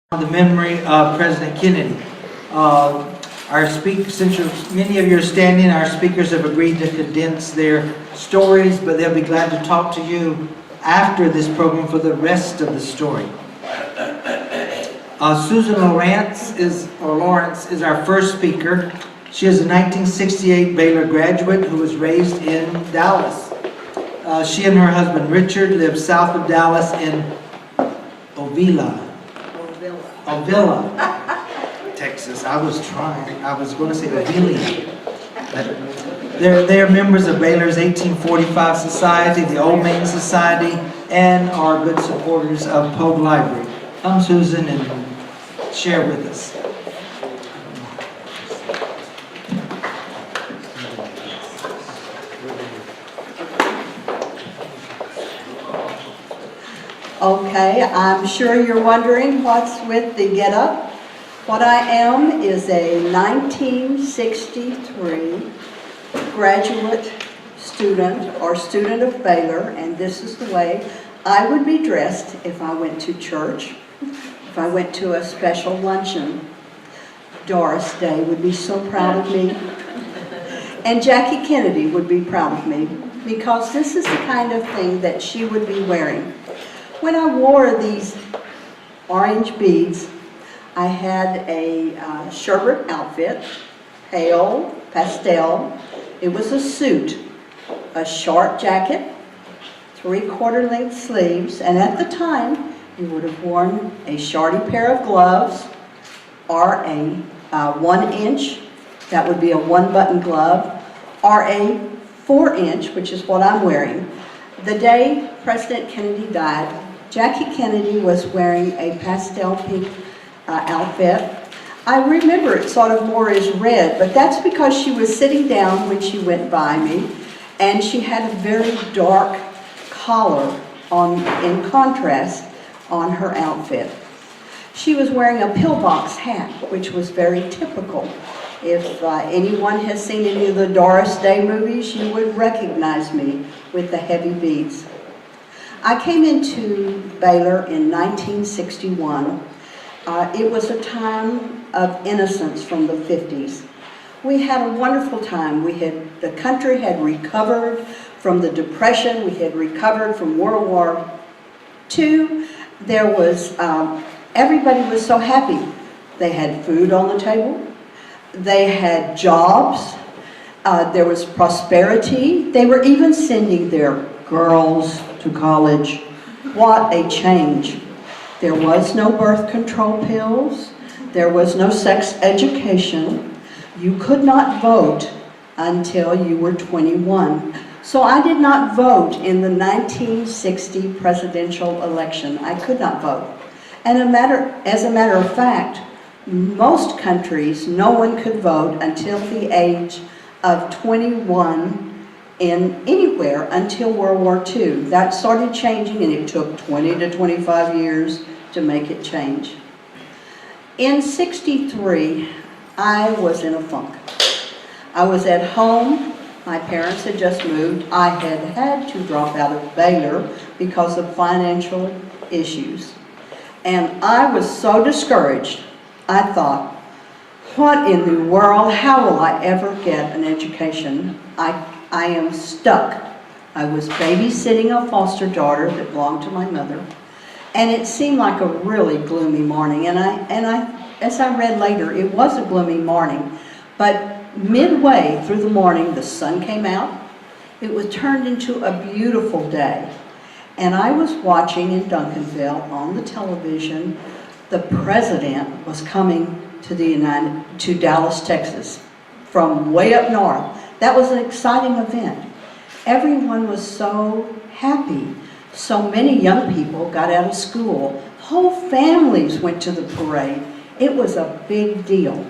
The memory of President Kennedy. Since many of you are standing, our speakers have agreed to condense their stories, but they'll be glad to talk to you after this program for the rest of the story. Susan Lawrence is our first speaker. She is a 1968 Baylor graduate who was raised in Dallas. She and her husband Richard live south of Dallas in Ovilla, Texas. I was going to say Ovilla. They're members of Baylor's 1845 Society, the Old Main Society, and are good supporters of Poage Library. Come, Susan, and share with us. Okay, I'm sure you're wondering what's with the get-up. What I am is a 1963 graduate student or student of Baylor, and this is the way I would be dressed if I went to church, if I went to a special luncheon. Doris Day would be so proud of me, and Jackie Kennedy would be proud of me, because this is the kind of thing that she would be wearing. When I wore these orange beads, I had a sherbet outfit, pale, pastel. It was a suit, a short jacket, 3/4 length sleeves, and at the time, you would have worn a shardy pair of gloves or a 1-inch, that would be a 1-button glove, or a 4-inch, which is what I'm wearing. The day President Kennedy died, Jackie Kennedy was wearing a pastel pink outfit. I remember it sort of more as red, but that's because she was sitting down when she went by me, and she had a very dark collar on, in contrast, on her outfit. She was wearing a pillbox hat, which was very typical. If anyone has seen any of the Doris Day movies, you would recognize me with the heavy beads. I came into Baylor in 1961. It was a time of innocence from the 50s. We had a wonderful time. The country had recovered from the Depression. We had recovered from World War II. There was, everybody was so happy. They had food on the table. They had jobs. There was prosperity. They were even sending their girls to college. What a change. There was no birth control pills. There was no sex education. You could not vote until you were 21. So I did not vote in the 1960 presidential election. I could not vote. And as a matter of fact, most countries, no one could vote until the age of 21 in anywhere until World War II. That started changing, and it took 20 to 25 years to make it change. In '63, I was in a funk. I was at home. My parents had just moved. I had to drop out of Baylor because of financial issues. And I was so discouraged. I thought, what in the world? How will I ever get an education? I am stuck. I was babysitting a foster daughter that belonged to my mother, and it seemed like a really gloomy morning. And as I read later, it was a gloomy morning, but midway through the morning, the sun came out. It was turned into a beautiful day, and I was watching in Duncanville on the television. The president was coming to Dallas, Texas, from way up north. That was an exciting event. Everyone was so happy. So many young people got out of school. Whole families went to the parade. It was a big deal.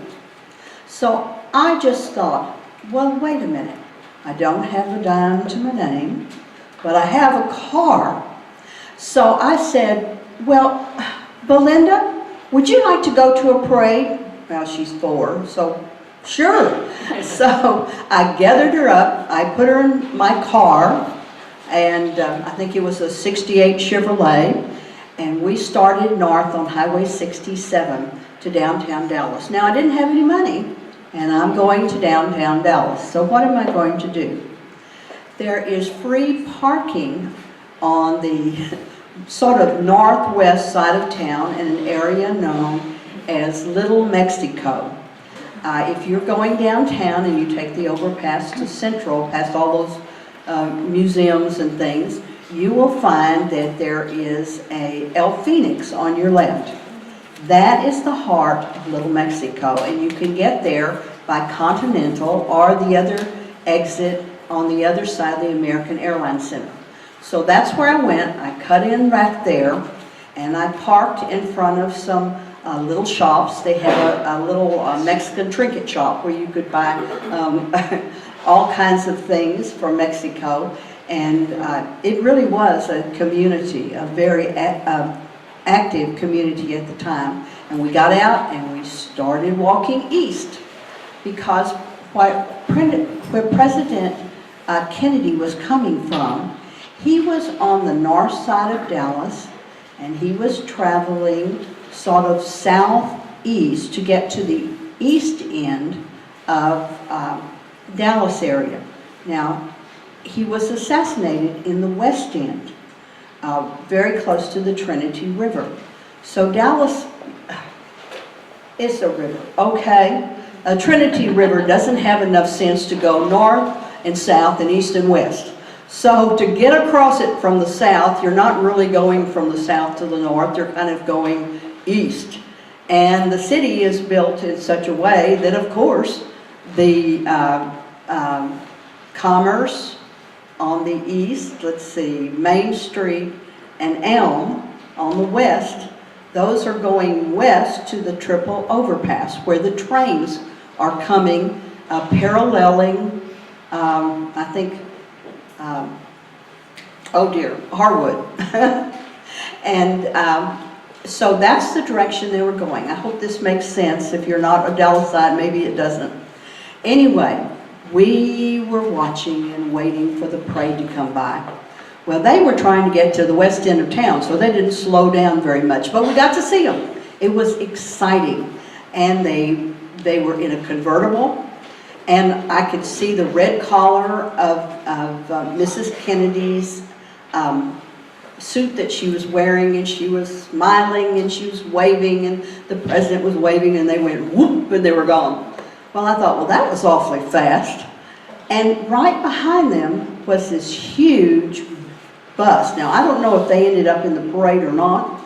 So I just thought, well, wait a minute. I don't have a dime to my name, but I have a car. So I said, well, Belinda, would you like to go to a parade? Well, she's 4, so sure. So I gathered her up, I put her in my car, and I think it was a '68 Chevrolet, And we started north on Highway 67 to downtown Dallas. Now, I didn't have any money, and I'm going to downtown Dallas. So what am I going to do? There is free parking on the sort of northwest side of town in an area known as Little Mexico. If you're going downtown and you take the overpass to Central, past all those museums and things, you will find that there is a El Phoenix on your left. That is the heart of Little Mexico, and you can get there by Continental or the other exit on the other side of the American Airlines Center. So that's where I went. I cut in right there, and I parked in front of some little shops. They have a little Mexican trinket shop where you could buy all kinds of things from Mexico. And it really was a community, a very active community at the time. And we got out and we started walking east, because where President Kennedy was coming from, he was on the north side of Dallas, and he was traveling sort of southeast to get to the east end of Dallas area. Now, he was assassinated in the west end, very close to the Trinity River. So Dallas is a river, okay? Trinity River doesn't have enough sense to go north and south and east and west. So to get across it from the south, you're not really going from the south to the north, you're kind of going east. And the city is built in such a way that, of course, the commerce on the east, let's see, Main Street and Elm on the west, those are going west to the triple overpass where the trains are coming, paralleling, I think, oh dear, Harwood. And so that's the direction they were going. I hope this makes sense. If you're not a Dallasite, maybe it doesn't. Anyway, we were watching and waiting for the parade to come by. Well, they were trying to get to the west end of town, so they didn't slow down very much, but we got to see them. It was exciting. And they were in a convertible, and I could see the red collar of Mrs. Kennedy's suit that she was wearing, and she was smiling and she was waving, and the president was waving, and they went whoop, and they were gone. Well, I thought, well, that was awfully fast. And right behind them was this huge bus. Now, I don't know if they ended up in the parade or not,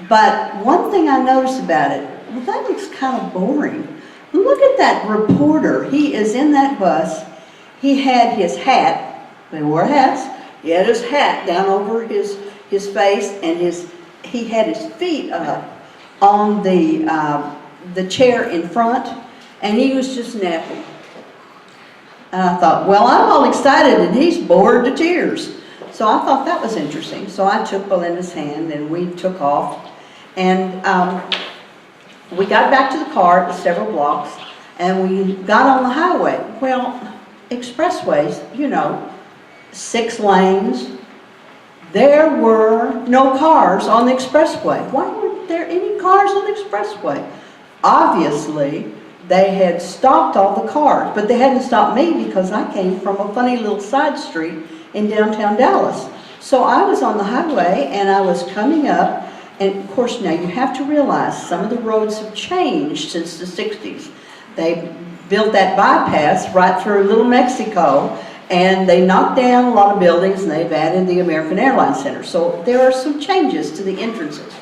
but one thing I noticed about it, well, that looks kind of boring. Look at that reporter. He is in that bus. He had his hat. They wore hats. He had his hat down over his face, and he had his feet up on the chair in front, and he was just napping. And I thought, well, I'm all excited, and he's bored to tears. So I thought that was interesting. So I took Belinda's hand, and we took off. And we got back to the car, it was several blocks, and we got on the highway. Well, expressways, you know, 6 lanes. There were no cars on the expressway. Why weren't there any cars on the expressway? Obviously, they had stopped all the cars, but they hadn't stopped me because I came from a funny little side street in downtown Dallas. So I was on the highway, and I was coming up, and of course now you have to realize some of the roads have changed since the 60s. They built that bypass right through Little Mexico, and they knocked down a lot of buildings, and they've added the American Airlines Center. So there are some changes to the entrances.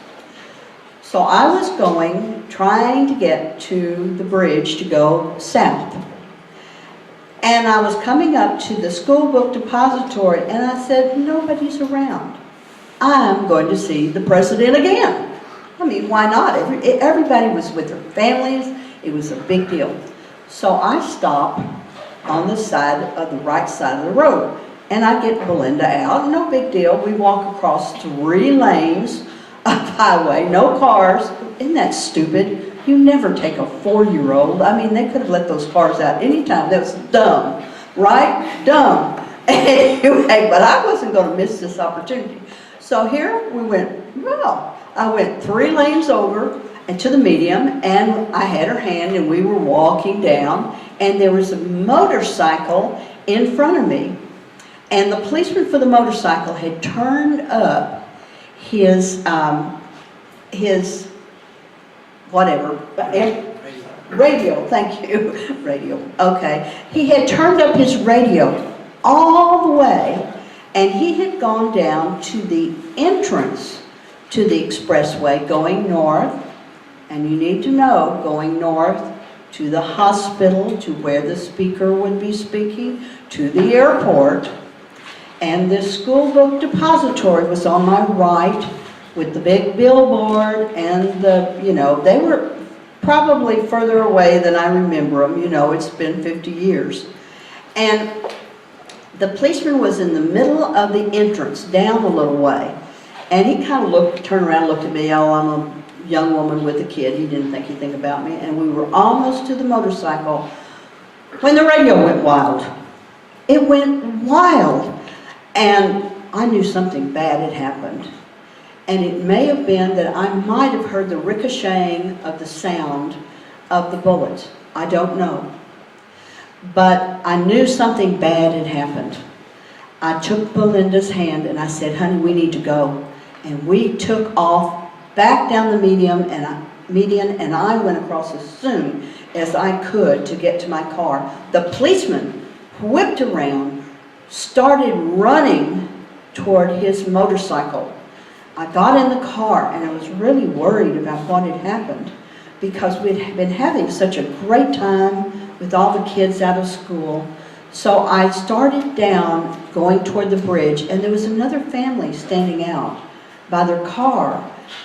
So I was trying to get to the bridge to go south. And I was coming up to the school book depository, and I said, nobody's around. I'm going to see the president again. I mean, why not? Everybody was with their families. It was a big deal. So I stop on the right side of the road, and I get Belinda out. No big deal. We walk across 3 lanes of highway, no cars. Isn't that stupid? You never take a 4-year-old. I mean, they could have let those cars out anytime. That was dumb, right? Dumb. Anyway, but I wasn't going to miss this opportunity. So here we went, well, I went 3 lanes over and to the medium, and I had her hand, and we were walking down, and there was a motorcycle in front of me. And the policeman for the motorcycle had turned up his whatever, radio, thank you, radio, okay. He had turned up his radio all the way, and he had gone down to the entrance to the expressway going north, and you need to know, going north to the hospital, to where the speaker would be speaking, to the airport, and the school book depository was on my right with the big billboard and the, you know, they were probably further away than I remember them. You know, it's been 50 years. And the policeman was in the middle of the entrance, down a little way. And he kind of looked, turned around, looked at me. Oh, I'm a young woman with a kid. He didn't think anything about me. And we were almost to the motorcycle when the radio went wild. It went wild. And I knew something bad had happened. And it may have been that I might have heard the ricocheting of the sound of the bullets. I don't know. But I knew something bad had happened. I took Belinda's hand and I said, honey, we need to go. And we took off back down the median, and I went across as soon as I could to get to my car. The policeman whipped around, started running toward his motorcycle. I got in the car and I was really worried about what had happened because we'd been having such a great time with all the kids out of school. So I started down going toward the bridge, and there was another family standing out by their car.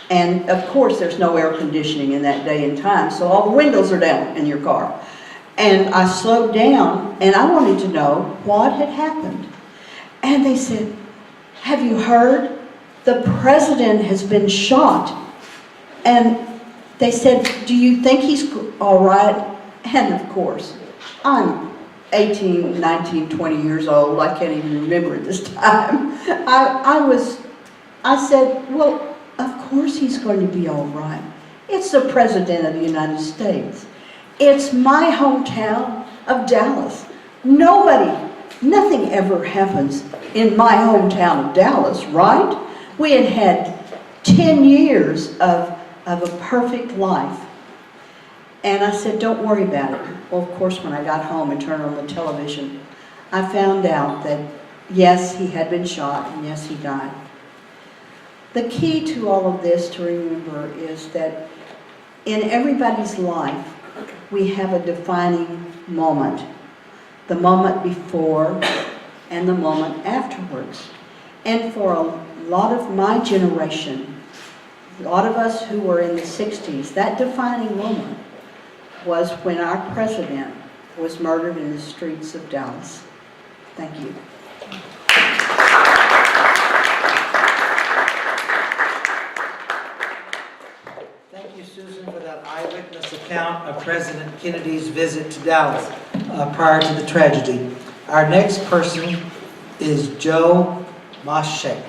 And of course there's no air conditioning in that day and time, so all the windows are down in your car. And I slowed down and I wanted to know what had happened. And they said, have you heard? The president has been shot. And they said, do you think he's all right? And of course, I'm 18, 19, 20 years old. I can't even remember at this time. I said, well, of course he's going to be all right. It's the president of the United States. It's my hometown of Dallas. Nothing ever happens in my hometown of Dallas, right? We had 10 years of a perfect life. And I said, don't worry about it. Well, of course, when I got home and turned on the television, I found out that, yes, he had been shot, and yes, he died. The key to all of this to remember is that in everybody's life, we have a defining moment. The moment before and the moment afterwards. And for a lot of my generation, a lot of us who were in the 60s, that defining moment was when our president was murdered in the streets of Dallas. Thank you. Thank you, Susan, for that eyewitness account of President Kennedy's visit to Dallas prior to the tragedy. Our next person is Joe Moschek.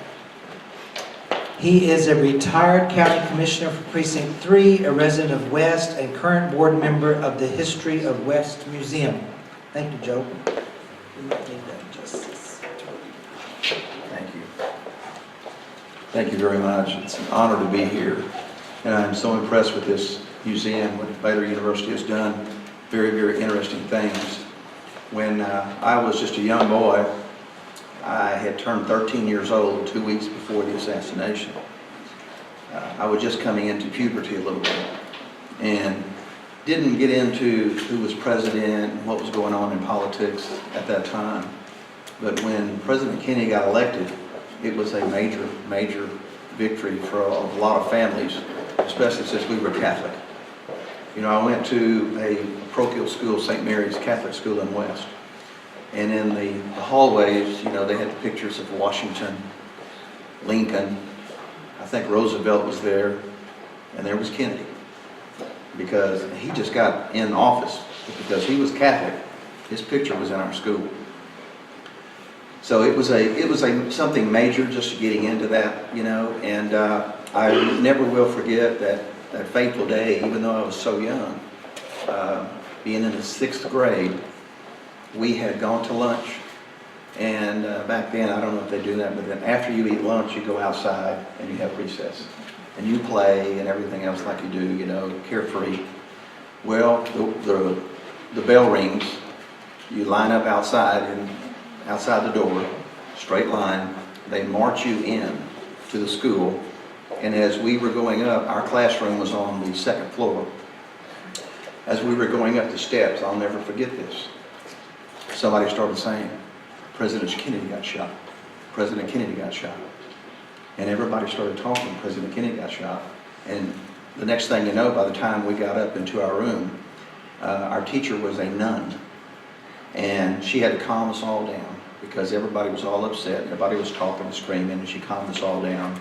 He is a retired county commissioner for Precinct 3, a resident of West, and current board member of the History of West Museum. Thank you, Joe. Thank you. Thank you very much. It's an honor to be here. And I'm so impressed with this museum, what Baylor University has done. Very, very interesting things. When I was just a young boy, I had turned 13 years old 2 weeks before the assassination. I was just coming into puberty a little bit and didn't get into who was president and what was going on in politics at that time. But when President Kennedy got elected, it was a major, major victory for a lot of families, especially since we were Catholic. You know, I went to a parochial school, St. Mary's Catholic School in West. And in the hallways, you know, they had pictures of Washington, Lincoln, I think Roosevelt was there, and there was Kennedy. Because he just got in office, because he was Catholic, his picture was in our school. So it was something major just getting into that, you know, and I never will forget that fateful day, even though I was so young. Being in the 6th grade, we had gone to lunch, and back then, I don't know if they do that, but then after you eat lunch, you go outside and you have recess. And you play and everything else like you do, you know, carefree. Well, the bell rings, you line up outside the door, straight line, they march you in to the school, and as we were going up, our classroom was on the 2nd floor. As we were going up the steps, I'll never forget this, somebody started saying, President Kennedy got shot. President Kennedy got shot. And everybody started talking, President Kennedy got shot. And the next thing you know, by the time we got up into our room, our teacher was a nun. And she had to calm us all down because everybody was all upset. Everybody was talking and screaming, and she calmed us all down.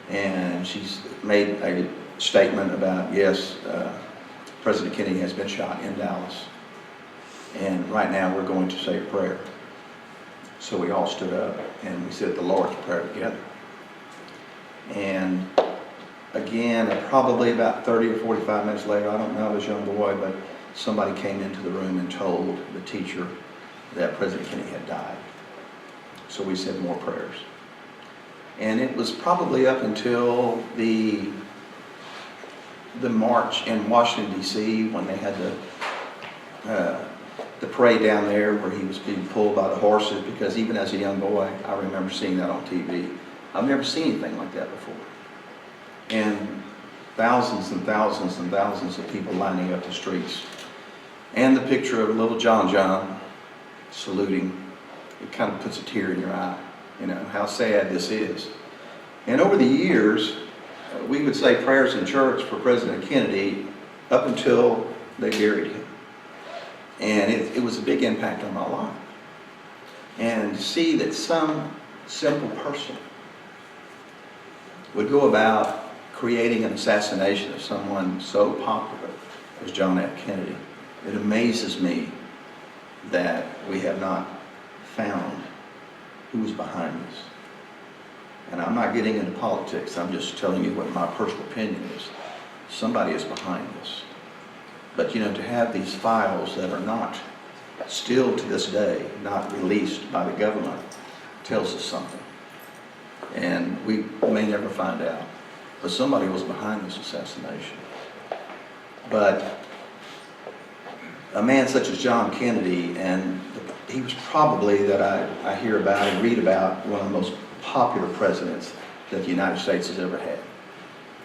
And she made a statement about, yes, President Kennedy has been shot in Dallas. And right now we're going to say a prayer. So we all stood up and we said the Lord's Prayer together. And again, probably about 30 or 45 minutes later, I don't know, I was a young boy, but somebody came into the room and told the teacher that President Kennedy had died. So we said more prayers. And it was probably up until the march in Washington, D.C., when they had the parade down there where he was being pulled by the horses, because even as a young boy, I remember seeing that on TV. I've never seen anything like that before. And thousands and thousands and thousands of people lining up the streets. And the picture of little John saluting, it kind of puts a tear in your eye, you know, how sad this is. And over the years, we would say prayers in church for President Kennedy up until they buried him. And it was a big impact on my life. And to see that some simple person would go about creating an assassination of someone so popular as John F. Kennedy, it amazes me that we have not found who was behind this. And I'm not getting into politics, I'm just telling you what my personal opinion is. Somebody is behind this. But you know, to have these files that are not, still to this day, not released by the government, tells us something. And we may never find out. But somebody was behind this assassination. But a man such as John Kennedy, and he was probably, that I hear about and read about, one of the most popular presidents that the United States has ever had.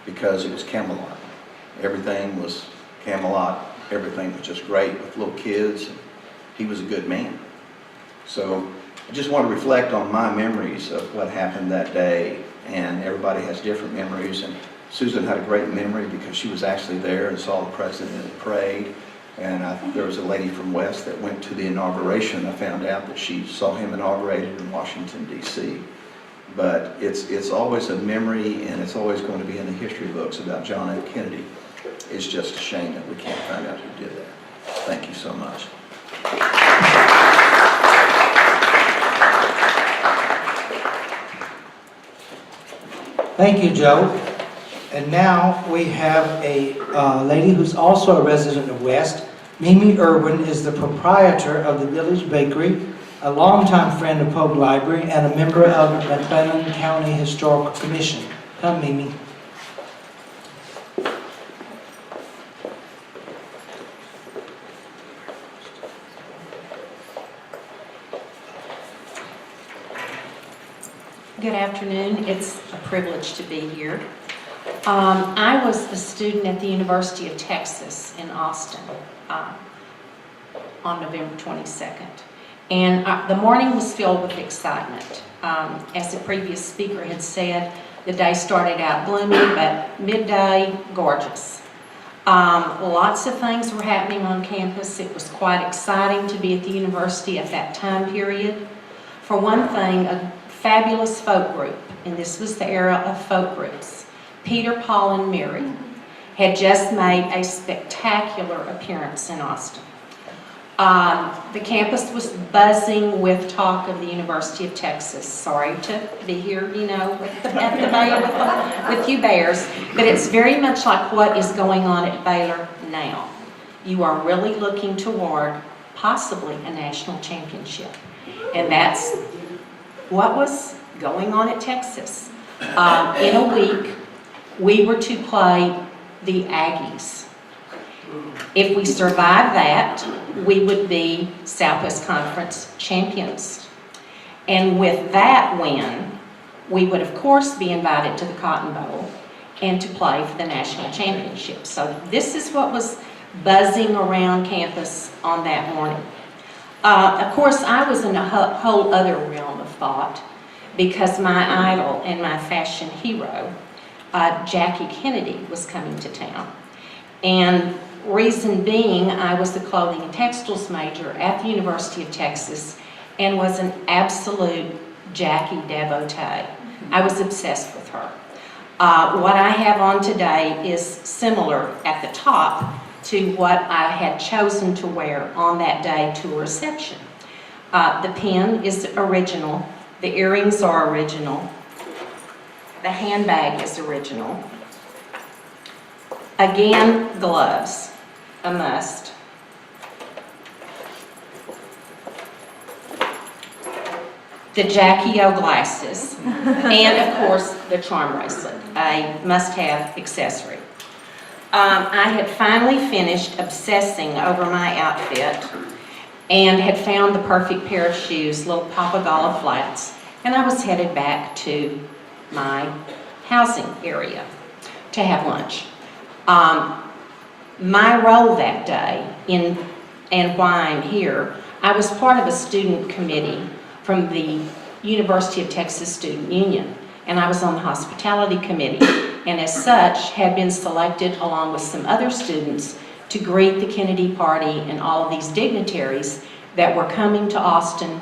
Because it was Camelot. Everything was Camelot, everything was just great with little kids. He was a good man. So I just want to reflect on my memories of what happened that day, and everybody has different memories. And Susan had a great memory because she was actually there and saw the president and prayed. And there was a lady from West that went to the inauguration. I found out that she saw him inaugurated in Washington, D.C. But it's always a memory, and it's always going to be in the history books about John F. Kennedy. It's just a shame that we can't find out who did that. Thank you so much. Thank you, Joe. And now we have a lady who's also a resident of West. Mimi Irwin is the proprietor of the Village Bakery, a longtime friend of Poage Library, and a member of the McLennan County Historical Commission. Come, Mimi. Good afternoon. It's a privilege to be here. I was a student at the University of Texas in Austin on November 22nd. And the morning was filled with excitement. As the previous speaker had said, the day started out gloomy, but midday, gorgeous. Lots of things were happening on campus. It was quite exciting to be at the university at that time period. For one thing, a fabulous folk group, and this was the era of folk groups, Peter, Paul, and Mary, had just made a spectacular appearance in Austin. The campus was buzzing with talk of the University of Texas. Sorry to be here, at the Baylor with you bears, but it's very much like what is going on at Baylor now. You are really looking toward possibly a national championship, and that's what was going on at Texas. In a week, we were to play the Aggies. If we survived that, we would be Southwest Conference champions. And with that win, we would of course be invited to the Cotton Bowl and to play for the national championship. So this is what was buzzing around campus on that morning. Of course, I was in a whole other realm of thought because my idol and my fashion hero, Jackie Kennedy, was coming to town. And reason being, I was the clothing and textiles major at the University of Texas and was an absolute Jackie devotee. I was obsessed with her. What I have on today is similar at the top to what I had chosen to wear on that day to a reception. The pin is original, the earrings are original, the handbag is original. Again, gloves, a must. The Jackie O glasses, and of course the charm bracelet, a must-have accessory. I had finally finished obsessing over my outfit and had found the perfect pair of shoes, little Papagala flats, and I was headed back to my housing area to have lunch. My role that day, and why I'm here, I was part of a student committee from the University of Texas Student Union, and I was on the hospitality committee, and as such had been selected along with some other students to greet the Kennedy party and all of these dignitaries that were coming to Austin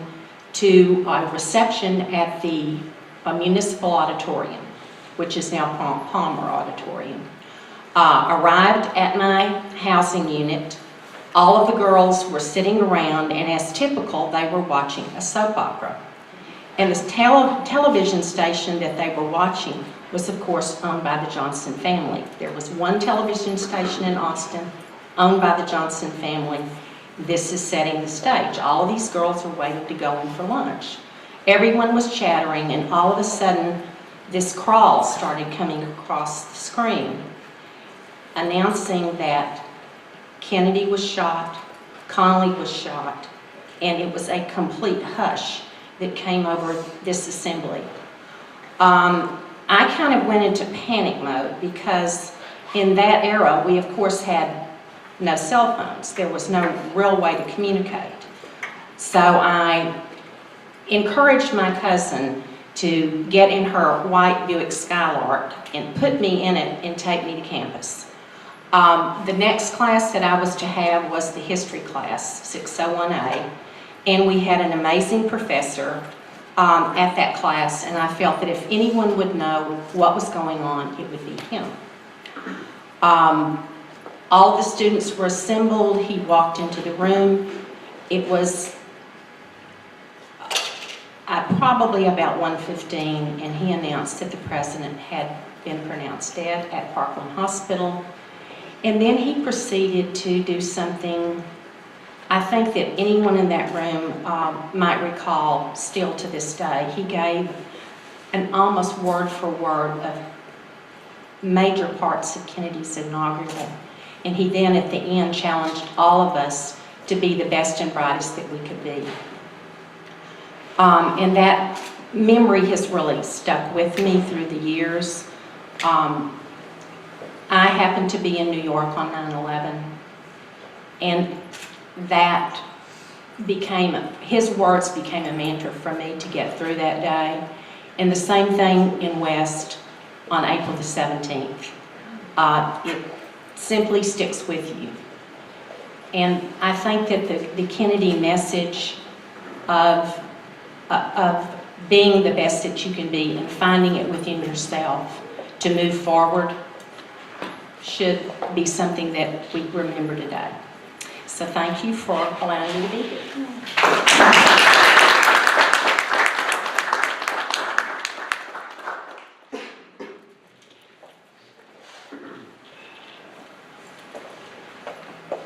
to a reception at the Municipal Auditorium, which is now Palmer Auditorium. Arrived at my housing unit, all of the girls were sitting around, and as typical, they were watching a soap opera. And the television station that they were watching was, of course, owned by the Johnson family. There was one television station in Austin owned by the Johnson family. This is setting the stage. All of these girls were waiting to go in for lunch. Everyone was chattering, and all of a sudden, this crawl started coming across the screen, announcing that Kennedy was shot, Connally was shot, and it was a complete hush that came over this assembly. I kind of went into panic mode because in that era, we of course had no cell phones. There was no real way to communicate. So I encouraged my cousin to get in her white Buick Skylark and put me in it and take me to campus. The next class that I was to have was the history class, 601A, and we had an amazing professor at that class, and I felt that if anyone would know what was going on, it would be him. All the students were assembled. He walked into the room. It was probably about 1:15, and he announced that the president had been pronounced dead at Parkland Hospital. And then he proceeded to do something I think that anyone in that room might recall still to this day. He gave an almost word for word of major parts of Kennedy's inaugural. And he then at the end challenged all of us to be the best and brightest that we could be. And that memory has really stuck with me through the years. I happened to be in New York on 9/11, and that became, his words became a mantra for me to get through that day. And the same thing in West on April the 17th. It simply sticks with you. And I think that the Kennedy message of being the best that you can be and finding it within yourself to move forward should be something that we remember today. So thank you for allowing me to be here.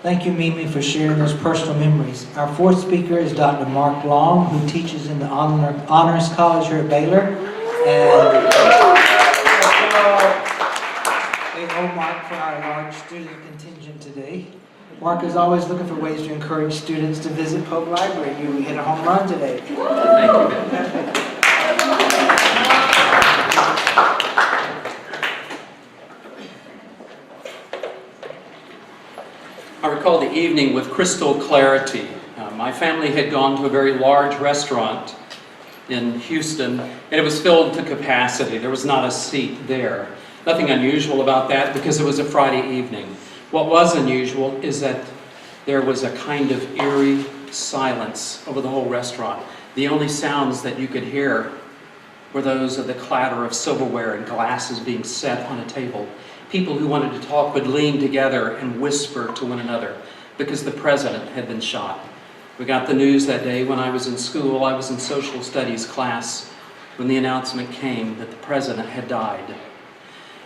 Thank you, Mimi, for sharing those personal memories. Our fourth speaker is Dr. Mark Long, who teaches in the Honors College here at Baylor. And we owe Mark for our large student contingent today. Mark is always looking for ways to encourage students to visit Poage Library. You hit a home run today. Thank you, Ben. I recall the evening with crystal clarity. My family had gone to a very large restaurant in Houston, and it was filled to capacity. There was not a seat there. Nothing unusual about that because it was a Friday evening. What was unusual is that there was a kind of eerie silence over the whole restaurant. The only sounds that you could hear were those of the clatter of silverware and glasses being set on a table. People who wanted to talk would lean together and whisper to one another because the president had been shot. We got the news that day when I was in school. I was in social studies class when the announcement came that the president had died.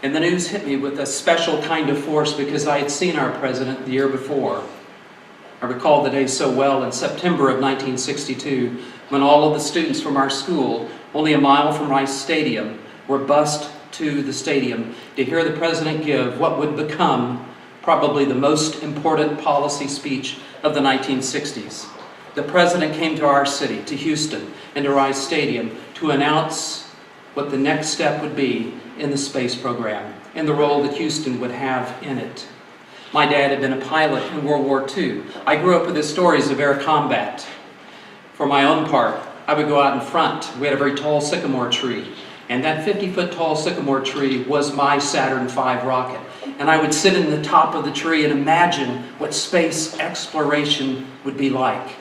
And the news hit me with a special kind of force because I had seen our president the year before. I recall the day so well in September of 1962 when all of the students from our school, only a mile from Rice Stadium, were bused to the stadium to hear the president give what would become probably the most important policy speech of the 1960s. The president came to our city, to Houston, and to Rice Stadium to announce what the next step would be in the space program and the role that Houston would have in it. My dad had been a pilot in World War II. I grew up with his stories of air combat. For my own part, I would go out in front. We had a very tall sycamore tree, and that 50-foot tall sycamore tree was my Saturn V rocket. And I would sit in the top of the tree and imagine what space exploration would be like.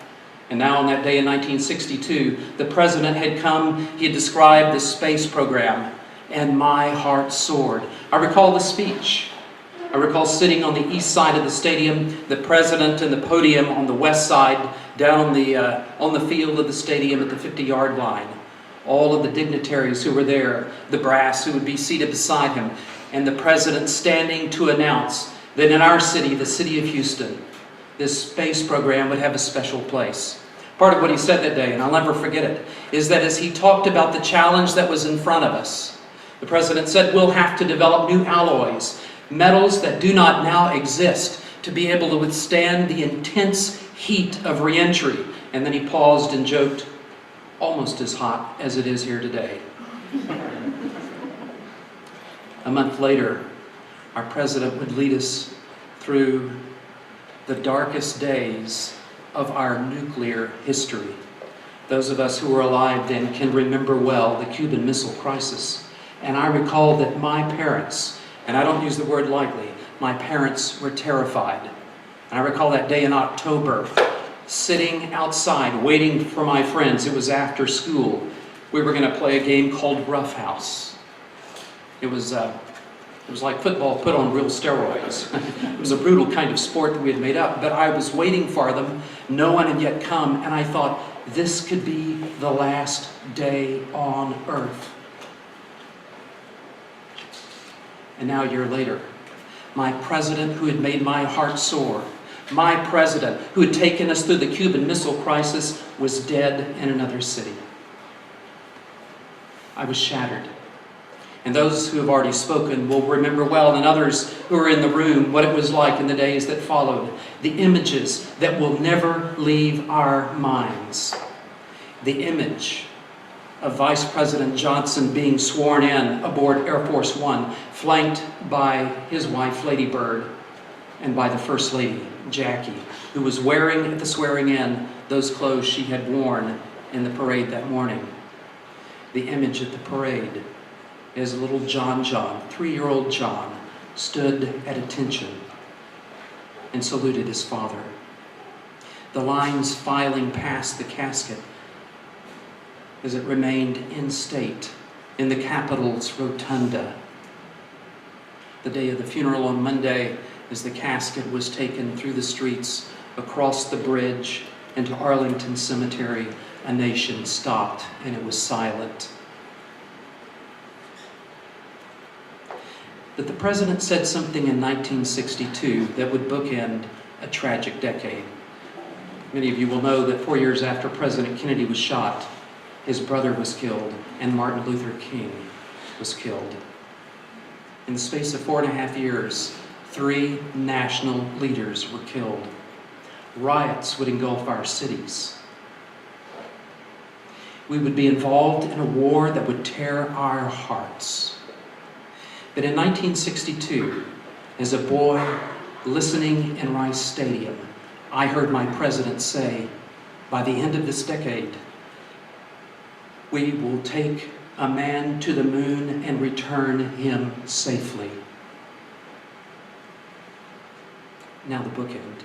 And now on that day in 1962, the president had come, he had described the space program, and my heart soared. I recall the speech. I recall sitting on the east side of the stadium, the president and the podium on the west side, down on the field of the stadium at the 50-yard line. All of the dignitaries who were there, the brass who would be seated beside him, and the president standing to announce that in our city, the city of Houston, this space program would have a special place. Part of what he said that day, and I'll never forget it, is that as he talked about the challenge that was in front of us, the president said, we'll have to develop new alloys, metals that do not now exist, to be able to withstand the intense heat of re-entry. And then he paused and joked, almost as hot as it is here today. A month later, our president would lead us through the darkest days of our nuclear history. Those of us who were alive then can remember well the Cuban Missile Crisis. And I recall that my parents, and I don't use the word lightly, my parents were terrified. And I recall that day in October, sitting outside waiting for my friends. It was after school. We were going to play a game called Rough House. It was like football put on real steroids. It was a brutal kind of sport that we had made up, but I was waiting for them. No one had yet come, and I thought, this could be the last day on earth. And now a year later, my president who had made my heart soar, my president who had taken us through the Cuban Missile Crisis, was dead in another city. I was shattered. And those who have already spoken will remember well, and others who are in the room, what it was like in the days that followed. The images that will never leave our minds. The image of Vice President Johnson being sworn in aboard Air Force One, flanked by his wife, Lady Bird, and by the First Lady, Jackie, who was wearing at the swearing in those clothes she had worn in the parade that morning. The image at the parade is little John, 3-year-old John, stood at attention and saluted his father. The lines filing past the casket as it remained in state in the Capitol's rotunda. The day of the funeral on Monday, as the casket was taken through the streets, across the bridge into Arlington Cemetery, a nation stopped and it was silent. That the president said something in 1962 that would bookend a tragic decade. Many of you will know that 4 years after President Kennedy was shot, his brother was killed and Martin Luther King was killed. In the space of 4.5 years, 3 national leaders were killed. Riots would engulf our cities. We would be involved in a war that would tear our hearts. But in 1962, as a boy listening in Rice Stadium, I heard my president say, by the end of this decade, we will take a man to the moon and return him safely. Now the bookend.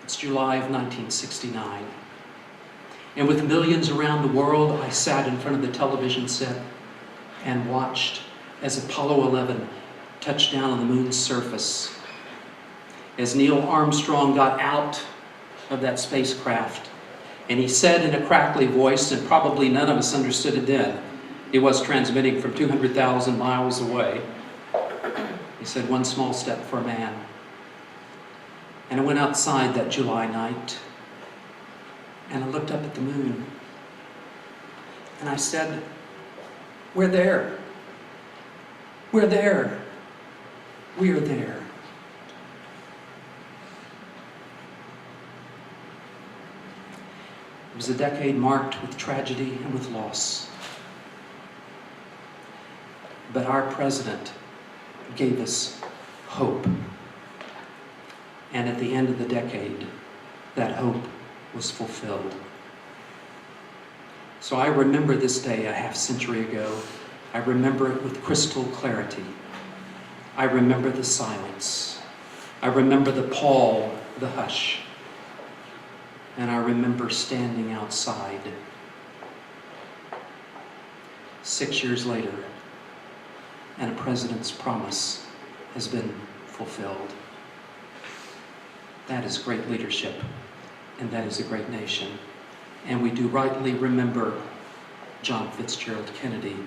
It's July of 1969. And with millions around the world, I sat in front of the television set and watched as Apollo 11 touched down on the moon's surface. As Neil Armstrong got out of that spacecraft, and he said in a crackly voice, and probably none of us understood it then, he was transmitting from 200,000 miles away. He said, "One small step for man." And I went outside that July night, and I looked up at the moon, and I said, "We're there. We're there. We are there." It was a decade marked with tragedy and with loss. But our president gave us hope. And at the end of the decade, that hope was fulfilled. So I remember this day a half-century ago. I remember it with crystal clarity. I remember the silence. I remember the pall, the hush. And I remember standing outside. 6 years later, and a president's promise has been fulfilled. That is great leadership, and that is a great nation. And we do rightly remember John Fitzgerald Kennedy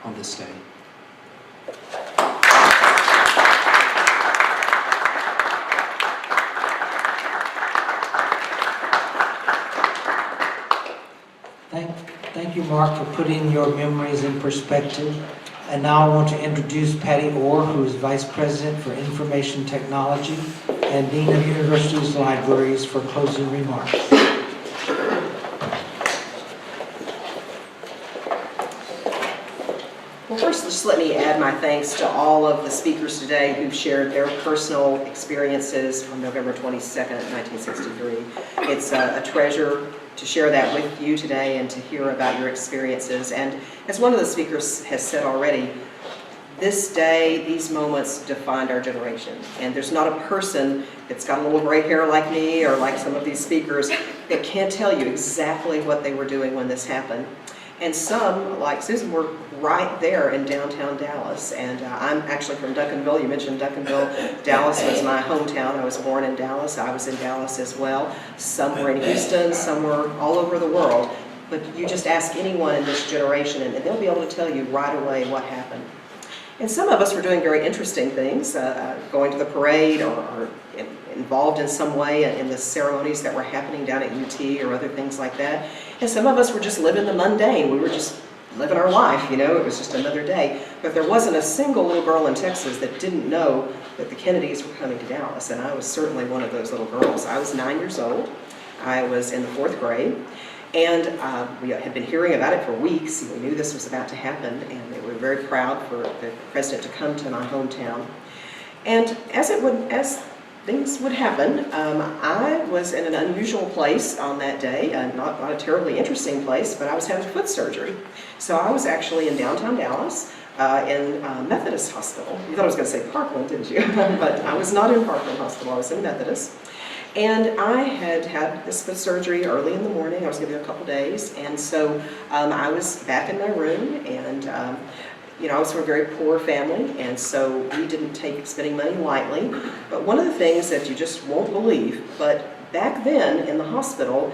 on this day. Thank you, Mark, for putting your memories in perspective. And now I want to introduce Patty Orr, who is Vice President for Information Technology and Dean of University's Libraries, for closing remarks. Well, first, just let me add my thanks to all of the speakers today who've shared their personal experiences on November 22nd, 1963. It's a treasure to share that with you today and to hear about your experiences. And as one of the speakers has said already, this day, these moments defined our generation. And there's not a person that's got a little gray hair like me or like some of these speakers that can't tell you exactly what they were doing when this happened. And some, like Susan, were right there in downtown Dallas. And I'm actually from Duncanville. You mentioned Duncanville. Dallas was my hometown. I was born in Dallas. I was in Dallas as well. Some were in Houston, some were all over the world. But you just ask anyone in this generation and they'll be able to tell you right away what happened. And some of us were doing very interesting things, going to the parade or involved in some way in the ceremonies that were happening down at UT or other things like that. And some of us were just living the mundane. We were just living our life, you know, it was just another day. But there wasn't a single little girl in Texas that didn't know that the Kennedys were coming to Dallas, and I was certainly one of those little girls. I was 9 years old. I was in the 4th grade. And we had been hearing about it for weeks. We knew this was about to happen, and we were very proud for the president to come to my hometown. And as things would happen, I was in an unusual place on that day, not a terribly interesting place, but I was having foot surgery. So I was actually in downtown Dallas in Methodist Hospital. You thought I was going to say Parkland, didn't you? But I was not in Parkland Hospital, I was in Methodist. And I had had this foot surgery early in the morning. I was going to be there a couple days. And so I was back in my room, and I was from a very poor family, and so we didn't take spending money lightly. But one of the things that you just won't believe, but back then in the hospital,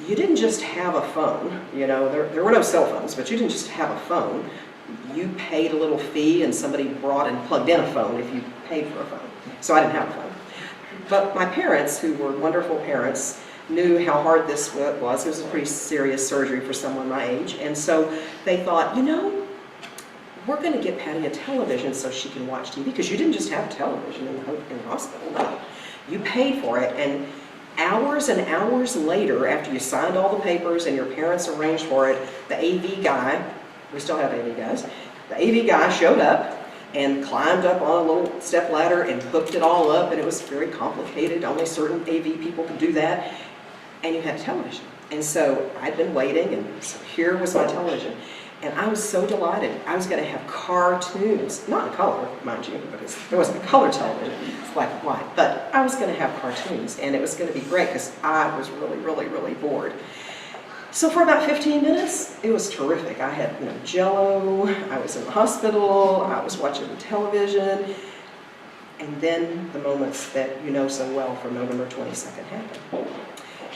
you didn't just have a phone. There were no cell phones, but you didn't just have a phone. You paid a little fee, and somebody brought and plugged in a phone if you paid for a phone. So I didn't have a phone. But my parents, who were wonderful parents, knew how hard this was. It was a pretty serious surgery for someone my age. And so they thought, we're going to get Patty a television so she can watch TV, because you didn't just have television in the hospital. No. You paid for it, and hours later, after you signed all the papers and your parents arranged for it, the AV guy, we still have AV guys, the AV guy showed up and climbed up on a little step ladder and hooked it all up, and it was very complicated. Only certain AV people could do that, and you had television. And so I'd been waiting, and so here was my television. And I was so delighted. I was going to have cartoons, not in color, mind you, because there wasn't a color television, it's black and white, but I was going to have cartoons, and it was going to be great because I was really, really, really bored. So for about 15 minutes, it was terrific. I had Jell-O, I was in the hospital, I was watching television, and then the moments that you know so well from November 22nd happened.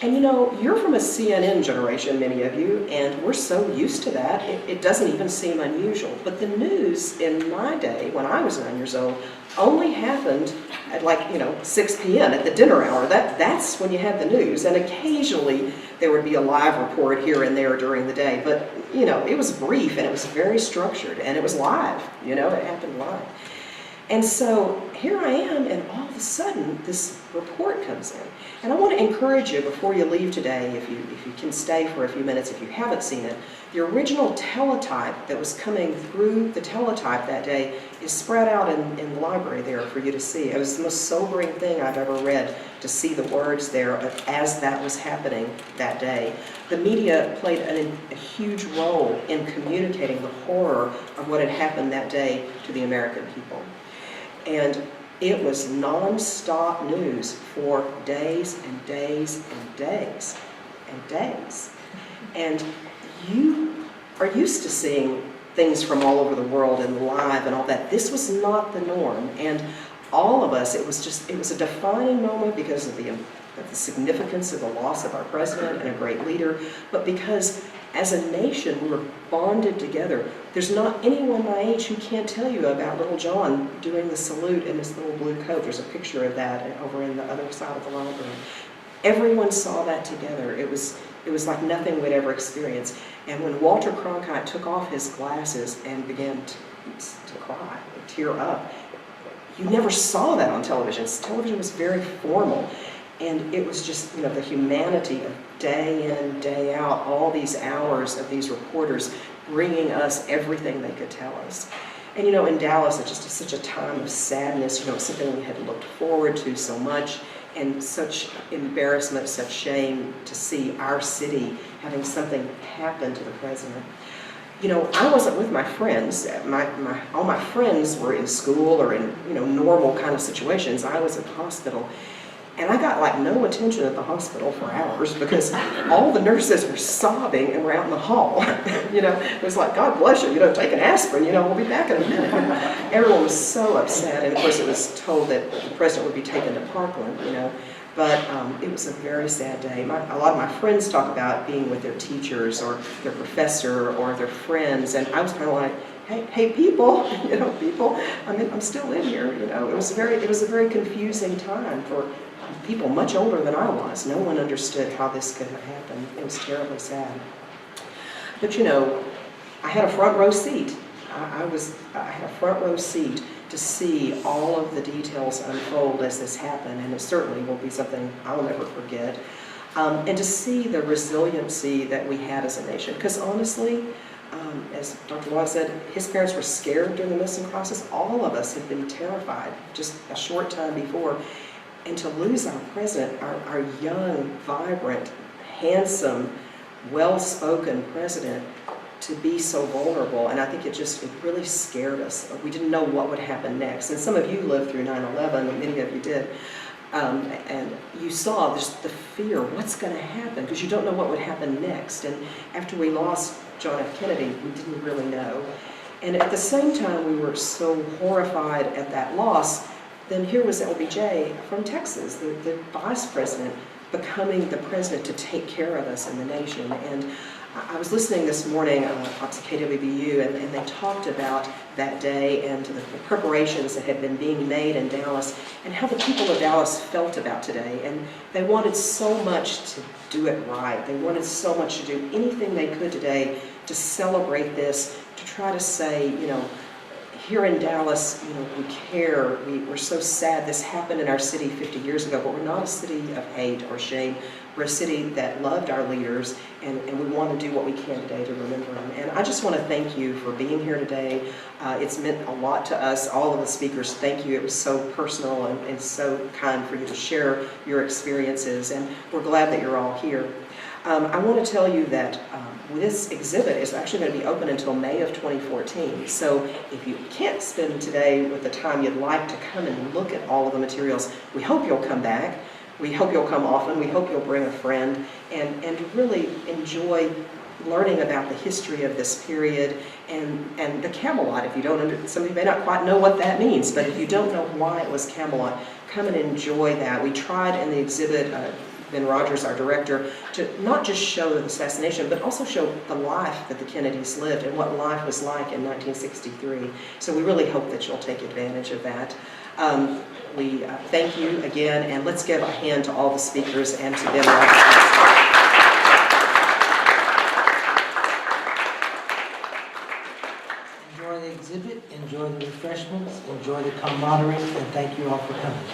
And you're from a CNN generation, many of you, and we're so used to that, it doesn't even seem unusual. But the news in my day, when I was 9 years old, only happened at 6 p.m. at the dinner hour. That's when you had the news, and occasionally there would be a live report here and there during the day. But, it was brief, and it was very structured, and it was live, it happened live. And so here I am, and all of a sudden, this report comes in. And I want to encourage you, before you leave today, if you can stay for a few minutes, if you haven't seen it, the original teletype that was coming through the teletype that day is spread out in the library there for you to see. It was the most sobering thing I've ever read, to see the words there as that was happening that day. The media played a huge role in communicating the horror of what had happened that day to the American people. And it was non-stop news for days and days and days and days. And you are used to seeing things from all over the world and live and all that. This was not the norm. And all of us, it was a defining moment because of the significance of the loss of our president and a great leader, but because as a nation, we were bonded together. There's not anyone my age who can't tell you about little John doing the salute in his little blue coat. There's a picture of that over in the other side of the library. Everyone saw that together. It was like nothing we'd ever experienced. And when Walter Cronkite took off his glasses and began to cry, to tear up, you never saw that on television. Television was very formal. And it was just, the humanity of day in, day out, all these hours of these reporters bringing us everything they could tell us. And in Dallas, it's just such a time of sadness, something we had looked forward to so much, and such embarrassment, such shame to see our city having something happen to the president. I wasn't with my friends. All my friends were in school or in, normal kind of situations. I was at the hospital. And I got no attention at the hospital for hours because all the nurses were sobbing and were out in the hall. It was like, God bless you, take an aspirin, we'll be back in a minute. Everyone was so upset, and of course it was told that the president would be taken to Parkland, But it was a very sad day. A lot of my friends talk about being with their teachers or their professor or their friends, and I was kind of like, hey people, people, I'm still in here, It was a very confusing time for people much older than I was. No one understood how this could have happened. It was terribly sad. But I had a front row seat. I had a front row seat to see all of the details unfold as this happened, and it certainly will be something I'll never forget. And to see the resiliency that we had as a nation. Because honestly, as Dr. Law said, his parents were scared during the missing crisis. All of us had been terrified just a short time before. And to lose our president, our young, vibrant, handsome, well-spoken president, to be so vulnerable, and I think it really scared us. We didn't know what would happen next. And some of you lived through 9/11, and many of you did. And you saw just the fear, what's going to happen? Because you don't know what would happen next. And after we lost John F. Kennedy, we didn't really know. And at the same time, we were so horrified at that loss. Then here was LBJ from Texas, the vice president, becoming the president to take care of us in the nation. And I was listening this morning to KWBU, and they talked about that day and the preparations that had been being made in Dallas and how the people of Dallas felt about today. And they wanted so much to do it right. They wanted so much to do anything they could today to celebrate this, to try to say, you know, here in Dallas, you know, we care, we're so sad this happened in our city 50 years ago, but we're not a city of hate or shame. We're a city that loved our leaders, and we want to do what we can today to remember them. And I just want to thank you for being here today. It's meant a lot to us, all of the speakers. Thank you. It was so personal and so kind for you to share your experiences, and we're glad that you're all here. I want to tell you that this exhibit is actually going to be open until May of 2014. So if you can't spend today with the time you'd like to come and look at all of the materials, we hope you'll come back. We hope you'll come often. We hope you'll bring a friend and really enjoy learning about the history of this period and the Camelot. If you don't, some of you may not quite know what that means, but if you don't know why it was Camelot, come and enjoy that. We tried in the exhibit, Ben Rogers, our director, to not just show the assassination, but also show the life that the Kennedys lived and what life was like in 1963. So we really hope that you'll take advantage of that. We thank you again, and let's give a hand to all the speakers and to Ben Rogers. Enjoy the exhibit, enjoy the refreshments, enjoy the camaraderie, and thank you all for coming.